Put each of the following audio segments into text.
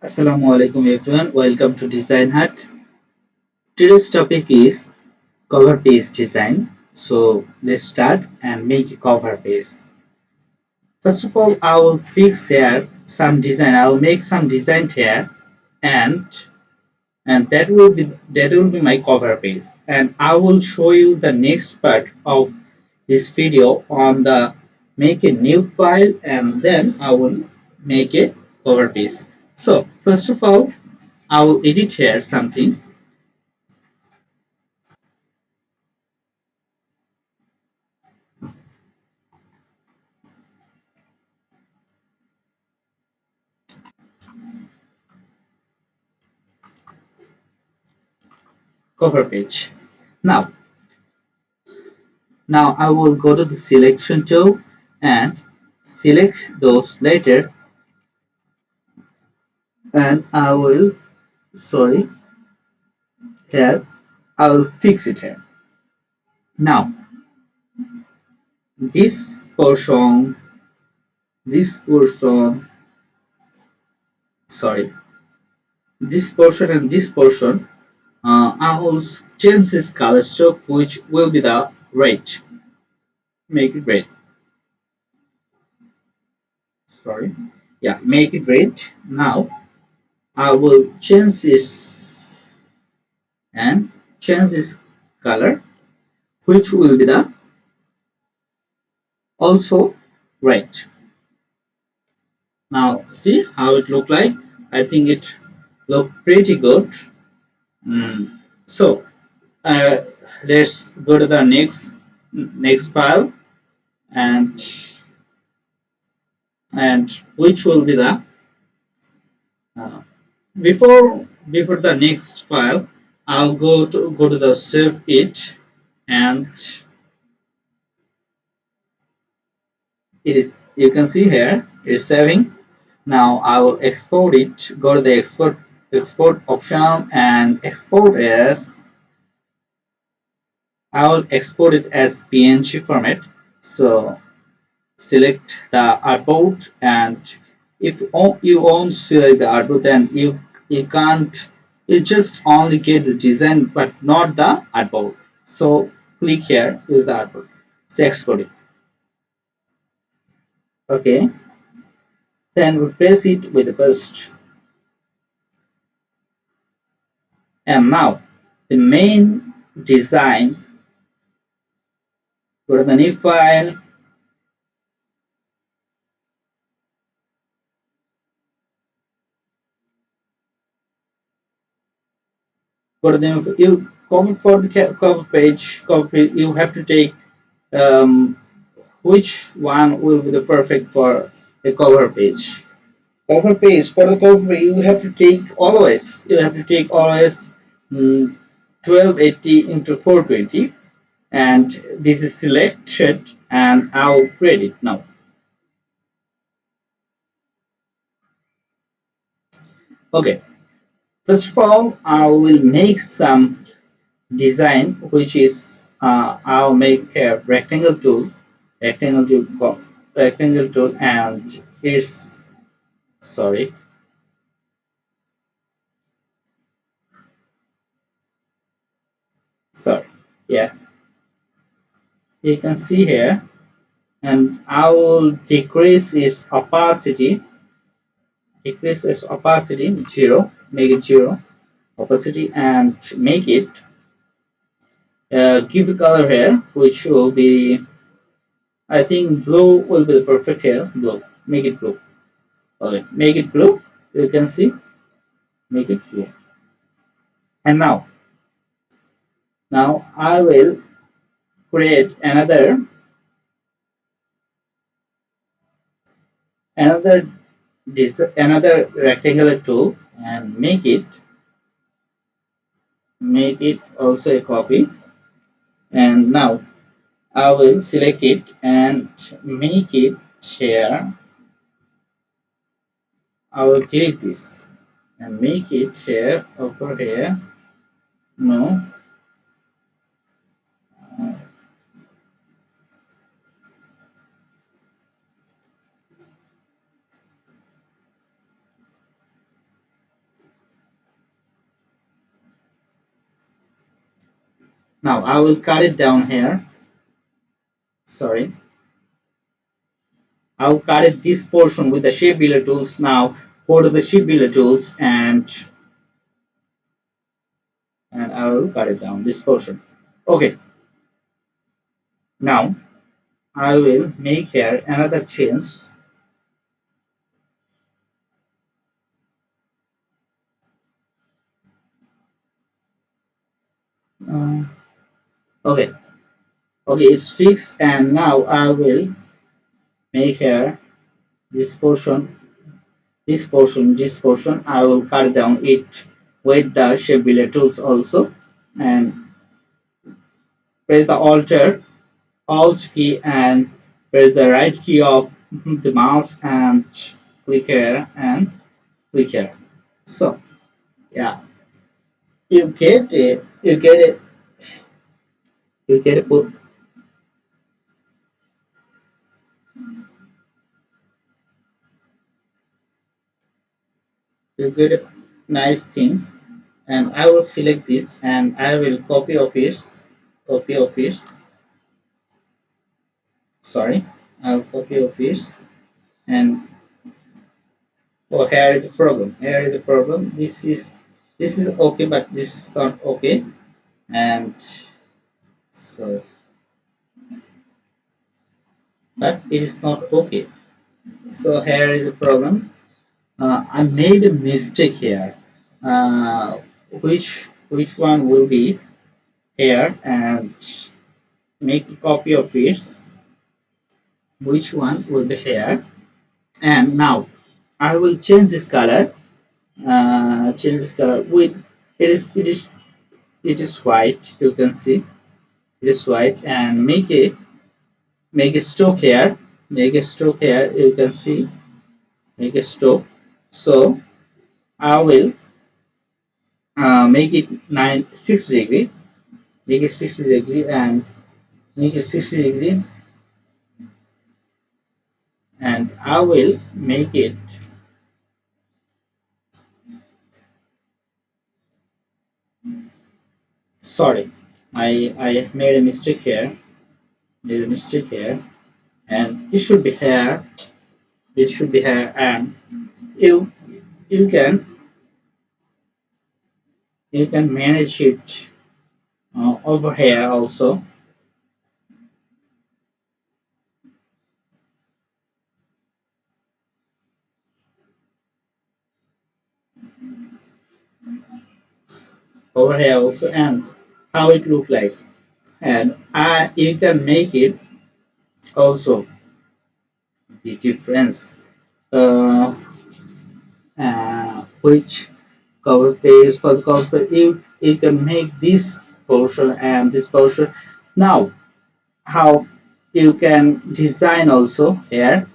Assalamu alaikum everyone. Welcome to Design Hut. Today's topic is cover page design. So let's start and make a cover page. First of all, I will fix here some design. I will make some design here, and that will be my cover page. And I will show you the next part of this video on the make a new file, and then I will make a cover page. So first of all, I will edit here something. Cover page. Now, now I will go to the selection tool and select those later, and I will, sorry, here, I will fix it here. Now, this portion, this portion, sorry, this portion and this portion, I will change this color stroke, which will be the red. Make it red. Sorry. Yeah, make it red. Now, I will change this and change this color, which will be the also red. Now see how it look like. I think it look pretty good. So uh, let's go to the next file, and which will be the uh, before the next file. I'll go to the save it, and it is, you can see here it's saving. Now I will export it. Go to the export option and export as, I will export it as PNG format. So select the artboard, and if you won't select the artboard, then you can't, you just only get the design but not the artboard. So click here, use the artboard. So export it. Okay. Then replace it with the post. And now the main design, go to the new file, go to the, you comment for the cover page, you have to take um, which one will be the perfect for a cover page. Cover page, for the cover page, you have to take always 1280 into 420, and this is selected, and I'll create it now. Okay, first of all, I will make some design, which is I'll make a rectangle tool, rectangle tool, and it's, sorry, sorry, yeah, you can see here, and I will decrease its opacity 0, make it 0 opacity, and make it give a color here, which will be, I think blue will be the perfect here. Blue, make it blue. Okay, make it blue. You can see, make it blue. And now I will create another another rectangular tool, and make it also a copy. And now I will select it and make it here. I will delete this and make it here, over here. No, Now I will cut it down here. Sorry, I'll cut it this portion with the shape builder tools. Now go to the shape builder tools and I will cut it down this portion. Okay, now I will make here another change. Uh, okay, okay, it's fixed, and now I will make here this portion, this portion, this portion. I will cut down it with the shape builder tools also, and press the Alt key and press the right key of the mouse and click here and click here. So yeah, you get it, you get it, nice things. And I will select this and I will copy of it. Sorry, I'll copy of it and oh, here is a problem. Here is a problem. This is okay, but this is not okay. And so, but it is not okay. So here is a problem. I made a mistake here. Uh, which one will be here and make a copy of it? Which one will be here? And now I will change this color. Change this color with it is white. You can see it is white and make a stroke here. Make a stroke here. You can see make a stroke. So I will make it 6 degree. Make it 60 degree and make it 60 degree, and I will make it. Sorry, I made a mistake here. Made a mistake here, and it should be here. It should be here, and you you can you can manage it over here also. Over here also, and how it look like, and you can make it also the difference. Uh, which cover page for the cover page, you can make this portion and this portion. Now how you can design also here,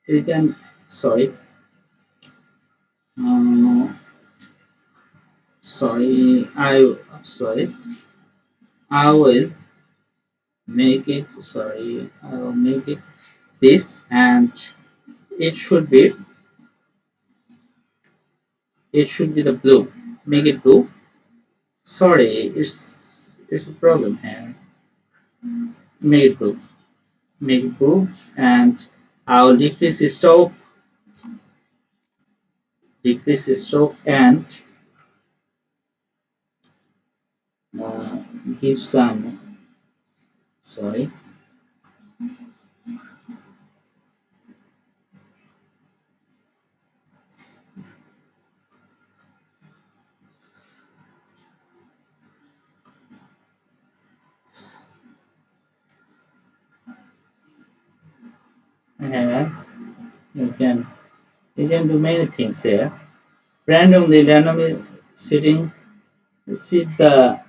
you can, sorry, um, sorry, I will make it, sorry, I'll make it this, and it should be it should be the blue. Make it blue. Sorry, it's a problem here. Make it blue. Make it blue, and I'll decrease stroke and uh, give some, sorry, and you can do many things here. Randomly setting set the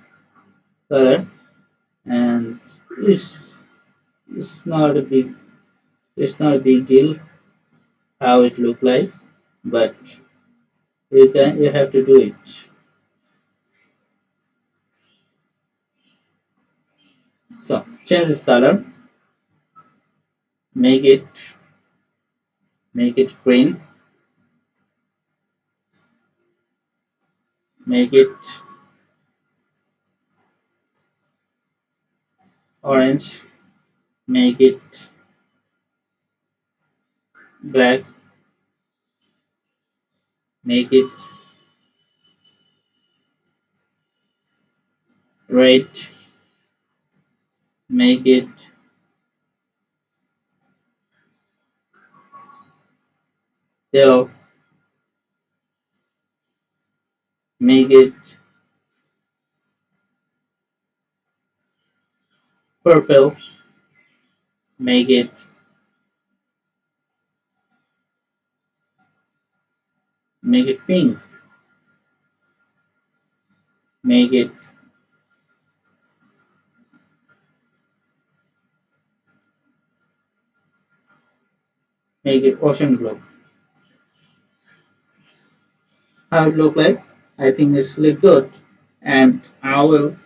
color, and it's it's not a big it's not a big deal how it look like, but you have to do it. So change this color, make it make it green, make it orange, make it black, make it red, make it yellow, make it purple, make it pink, make it ocean blue. How it look like? I think it's look good, and I will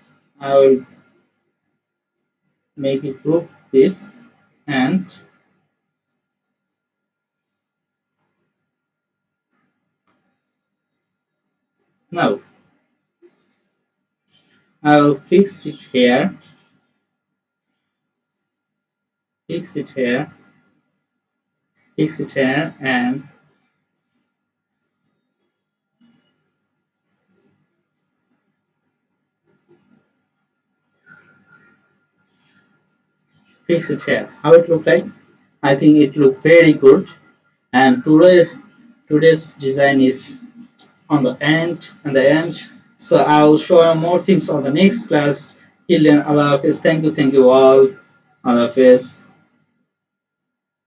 make it group this, and now I will fix it here, fix it here, and fix it here. How it look like? I think it look very good. And today's design is on the end and the end. So I will show you more things on the next class. Till then, Allah Hafiz. Thank you all. Allah Hafiz.